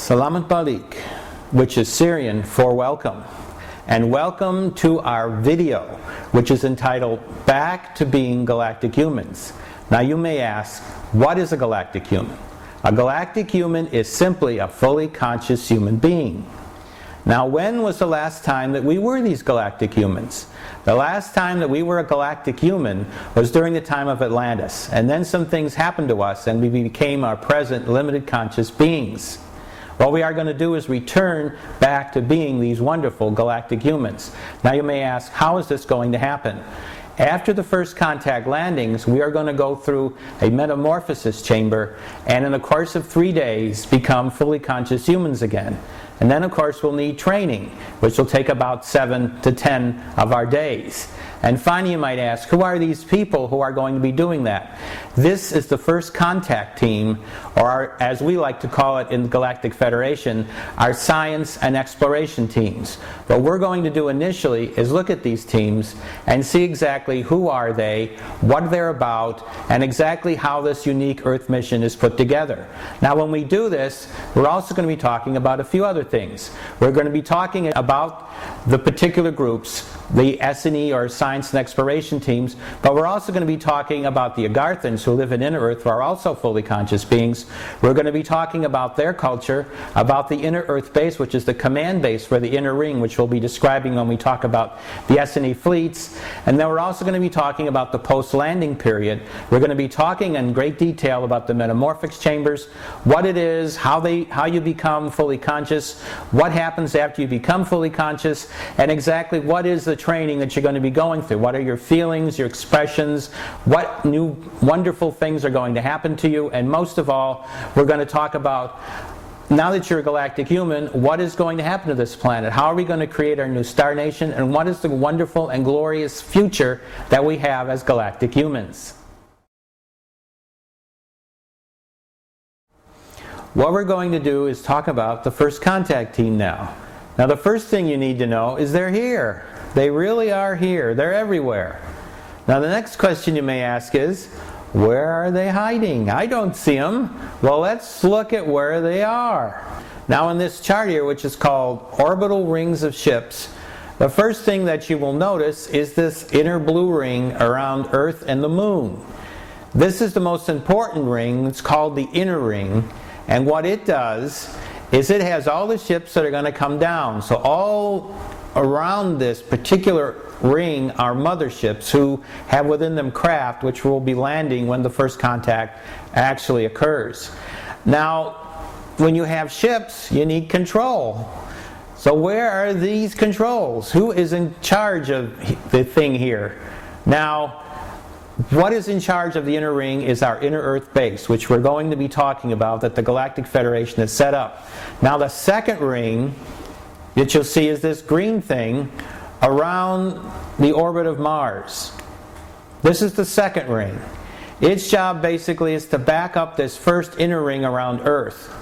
Salamat Balik, which is Syrian for welcome. And welcome to our video, which is entitled Back to Being Galactic Humans. Now you may ask, what is a galactic human? A galactic human is simply a fully conscious human being. Now, when was the last time that we were these galactic humans? The last time that we were a galactic human was during the time of Atlantis. And then some things happened to us and we became our present limited conscious beings. What we are going to do is return back to being these wonderful galactic humans. Now you may ask, how is this going to happen? After the first contact landings, we are going to go through a metamorphosis chamber and in the course of 3 days become fully conscious humans again. And then of course we'll need training, which will take about 7 to 10 of our days. And finally you might ask, who are these people who are going to be doing that? This is the first contact team, or as we like to call it in the Galactic Federation, our science and exploration teams. What we're going to do initially is look at these teams and see exactly who are they, what they're about, and exactly how this unique Earth mission is put together. Now when we do this, we're also going to be talking about a few other things. We're going to be talking about the particular groups, the S&E or Science and Exploration teams, but we're also going to be talking about the Agarthans who live in Inner Earth, who are also fully conscious beings. We're going to be talking about their culture, about the Inner Earth base, which is the command base for the Inner Ring, which we'll be describing when we talk about the S&E fleets. And then we're also going to be talking about the post-landing period. We're going to be talking in great detail about the metamorphics chambers, what it is, how you become fully conscious, what happens after you become fully conscious, and exactly what is the training that you're going to be going through. What are your feelings, your expressions, what new wonderful things are going to happen to you, and most of all, we're going to talk about, now that you're a galactic human, what is going to happen to this planet? How are we going to create our new star nation, and what is the wonderful and glorious future that we have as galactic humans? What we're going to do is talk about the first contact team now. Now the first thing you need to know is they're here. They really are here. They're everywhere. Now the next question you may ask is, where are they hiding? I don't see them. Well, let's look at where they are. Now in this chart here, which is called orbital rings of ships, the first thing that you will notice is this inner blue ring around Earth and the Moon. This is the most important ring. It's called the inner ring. And what it does is it has all the ships that are going to come down. So all around this particular ring are motherships who have within them craft which will be landing when the first contact actually occurs. Now, when you have ships, you need control. So where are these controls? Who is in charge of the thing here? Now, what is in charge of the inner ring is our Inner Earth base, which we're going to be talking about, that the Galactic Federation has set up. Now the second ring that you'll see is this green thing around the orbit of Mars. This is the second ring. Its job basically is to back up this first inner ring around Earth.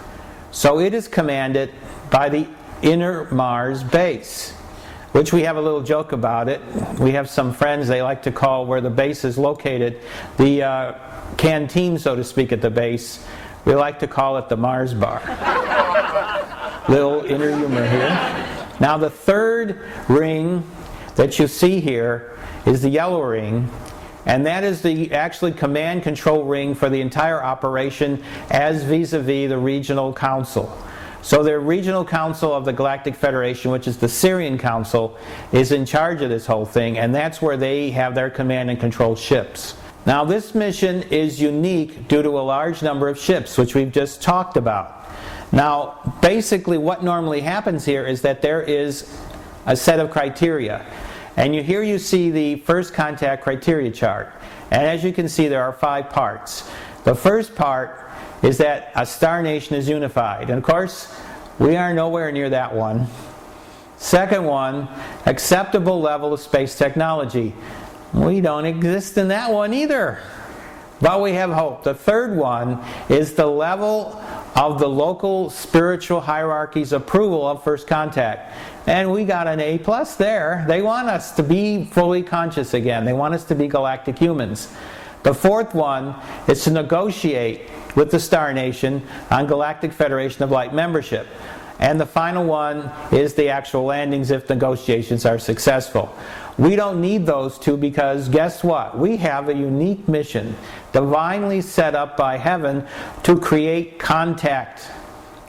So it is commanded by the Inner Mars base, which we have a little joke about it. We have some friends they like to call where the base is located the canteen, so to speak, at the base. We like to call it the Mars bar. Little inner humor here. Now the third ring that you see here is the yellow ring, and that is the actually command control ring for the entire operation as vis-a-vis the regional council. So the regional council of the Galactic Federation, which is the Syrian Council, is in charge of this whole thing, and that's where they have their command and control ships. Now this mission is unique due to a large number of ships, which we've just talked about. Now basically what normally happens here is that there is a set of criteria, and here you see the first contact criteria chart, and as you can see there are 5 parts. The first part is that a star nation is unified, and of course we are nowhere near that one. Second one, acceptable level of space technology. We don't exist in that one either, but we have hope. The third one is the level of the local spiritual hierarchy's approval of first contact, and we got an A+ there. They want us to be fully conscious again. They want us to be galactic humans. The fourth one is to negotiate with the Star Nation on Galactic Federation of Light membership. And the final one is the actual landings if negotiations are successful. We don't need those two because guess what? We have a unique mission, divinely set up by heaven to create contact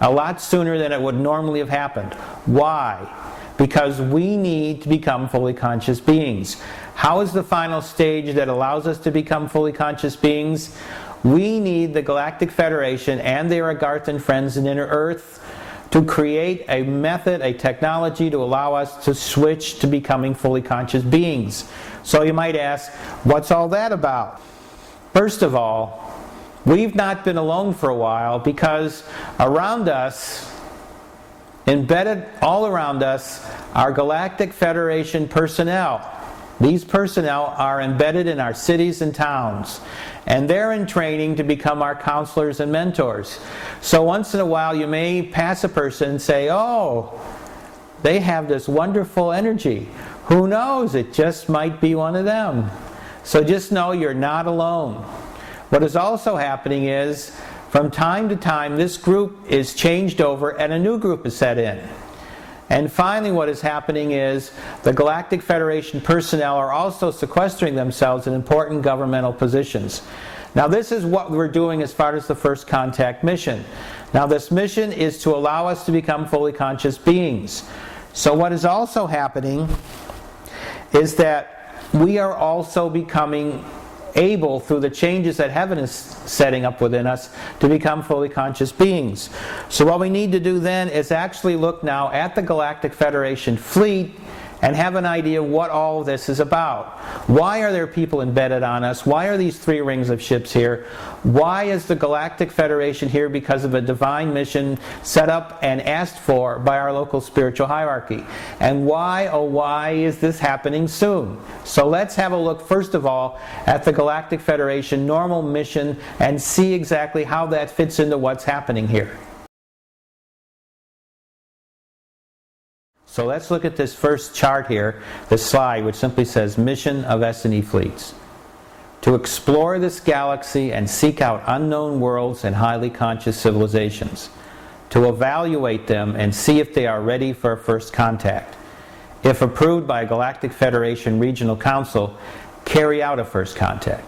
a lot sooner than it would normally have happened. Why? Because we need to become fully conscious beings. How is the final stage that allows us to become fully conscious beings? We need the Galactic Federation and their Agarth and friends in Inner Earth to create a method, a technology to allow us to switch to becoming fully conscious beings. So you might ask, what's all that about? First of all, we've not been alone for a while because around us, embedded all around us, are Galactic Federation personnel. These personnel are embedded in our cities and towns, and they're in training to become our counselors and mentors. So once in a while you may pass a person and say, oh, they have this wonderful energy. Who knows? It just might be one of them. So just know you're not alone. What is also happening is, from time to time, this group is changed over and a new group is set in. And finally what is happening is the Galactic Federation personnel are also sequestering themselves in important governmental positions. Now this is what we're doing as far as the first contact mission. Now this mission is to allow us to become fully conscious beings. So what is also happening is that we are also becoming able, through the changes that heaven is setting up within us, to become fully conscious beings. So what we need to do then is actually look now at the Galactic Federation fleet and have an idea what all of this is about. Why are there people embedded on us? Why are these 3 rings of ships here? Why is the Galactic Federation here? Because of a divine mission set up and asked for by our local spiritual hierarchy. And why, oh why, is this happening soon? So let's have a look first of all at the Galactic Federation normal mission and see exactly how that fits into what's happening here. So let's look at this first chart here, this slide, which simply says Mission of S&E Fleets. To explore this galaxy and seek out unknown worlds and highly conscious civilizations. To evaluate them and see if they are ready for a first contact. If approved by a Galactic Federation Regional Council, carry out a first contact.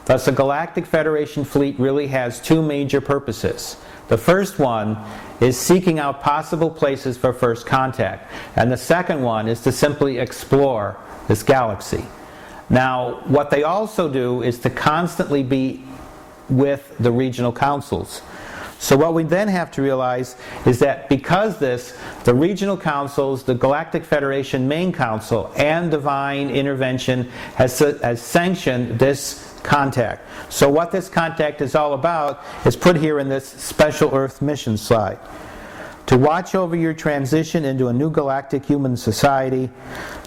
Thus, the Galactic Federation fleet really has 2 major purposes. The first one is seeking out possible places for first contact, and the second one is to simply explore this galaxy. Now, what they also do is to constantly be with the regional councils. So what we then have to realize is that because the regional councils, the Galactic Federation Main Council, and Divine Intervention has sanctioned this contact. So what this contact is all about is put here in this special Earth mission slide. To watch over your transition into a new galactic human society,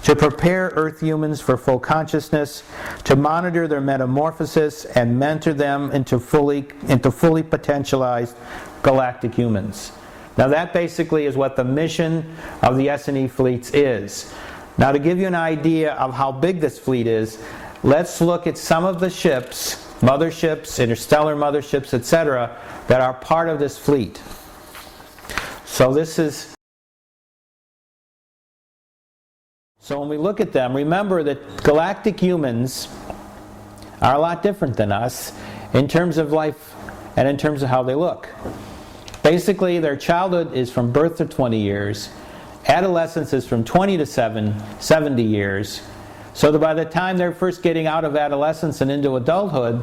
to prepare Earth humans for full consciousness, to monitor their metamorphosis and mentor them into fully potentialized galactic humans. Now that basically is what the mission of the S&E fleets is. Now to give you an idea of how big this fleet is, let's look at some of the ships, motherships, interstellar motherships, etc., that are part of this fleet. So when we look at them, remember that galactic humans are a lot different than us in terms of life and in terms of how they look. Basically, their childhood is from birth to 20 years, adolescence is from 20 to 70 years, so that by the time they're first getting out of adolescence and into adulthood,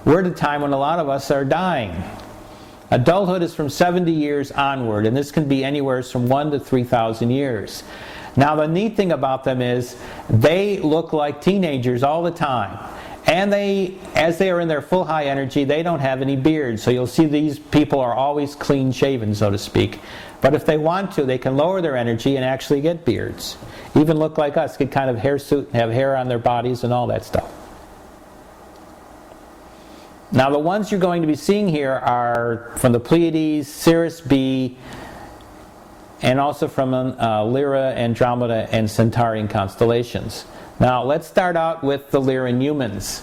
we're at a time when a lot of us are dying. Adulthood is from 70 years onward, and this can be anywhere from 1,000 to 3,000 years. Now the neat thing about them is they look like teenagers all the time. And as they are in their full high energy, they don't have any beards. So you'll see these people are always clean shaven, so to speak. But if they want to, they can lower their energy and actually get beards. Even look like us, get kind of hirsute, have hair on their bodies and all that stuff. Now the ones you're going to be seeing here are from the Pleiades, Sirius B, and also from Lyra, Andromeda, and Centaurian constellations. Now let's start out with the Lyran humans.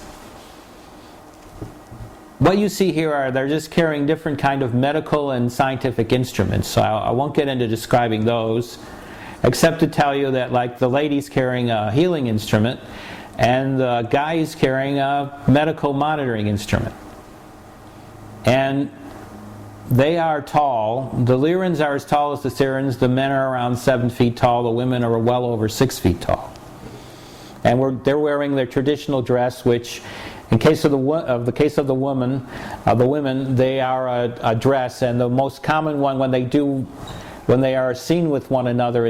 what you see here are, they're just carrying different kind of medical and scientific instruments. So I won't get into describing those, except to tell you that, like, the lady's carrying a healing instrument and the guy is carrying a medical monitoring instrument. And they are tall. The Lyrans are as tall as the Sirens. The men are around 7 feet tall. The women are well over 6 feet tall. And they're wearing their traditional dress, which, in case of the women, they are a dress, and the most common one when they are seen with one another